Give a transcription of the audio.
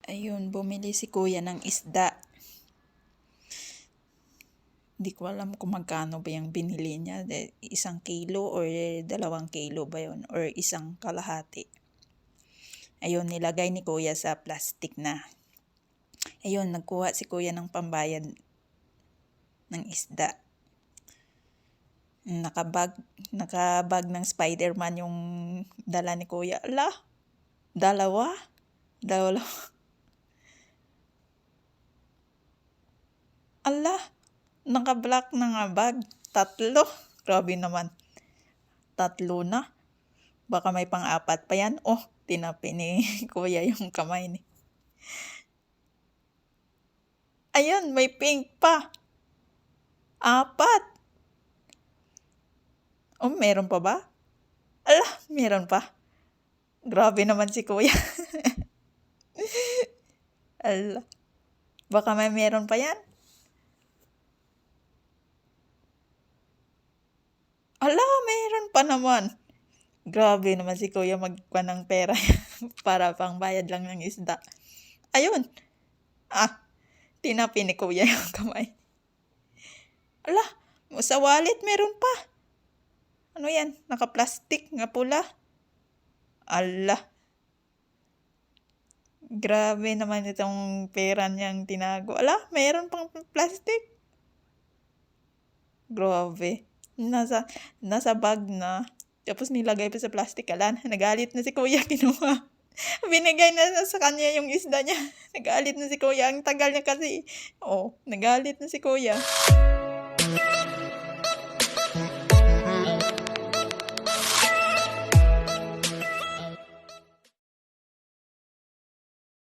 Ayun, bumili si kuya ng isda. Di ko alam kung magkano ba yung binili niya. 1 kilo or 2 kilo ba yun? Or 1 kalahati. Ayun, nilagay ni kuya sa plastic na. Ayun, nagkuha si kuya ng pambayad ng isda. Nakabag ng Spider-Man yung dala ni kuya. Ala, dalawa. Ala, naka-black na nga bag. 3. Grabe naman. 3 na. Baka may pang-4 pa yan. Oh, tinapi ni kuya yung kamay ni. Ayun, may pink pa. 4. Oh, meron pa ba? Ala, meron pa. Grabe naman si kuya. Ala, baka may meron pa yan. Ala, meron pa naman. Grabe naman si kuya magkuha ng pera para pang bayad lang ng isda. Ayun. Tinapi ni kuya yung kamay. Ala, sa wallet meron pa. Ano yan? Naka-plastic nga pula. Ala. Grabe naman itong pera niyang tinago. Ala, meron pang plastic. Grabe. Nasa bag na. Tapos nilagay pa sa plastic. Ala, nagalit na si kuya, kinuha. Binigay na sa kanya yung isda niya. Nagalit na si kuya. Ang tagal niya kasi. Oh, nagalit na si kuya.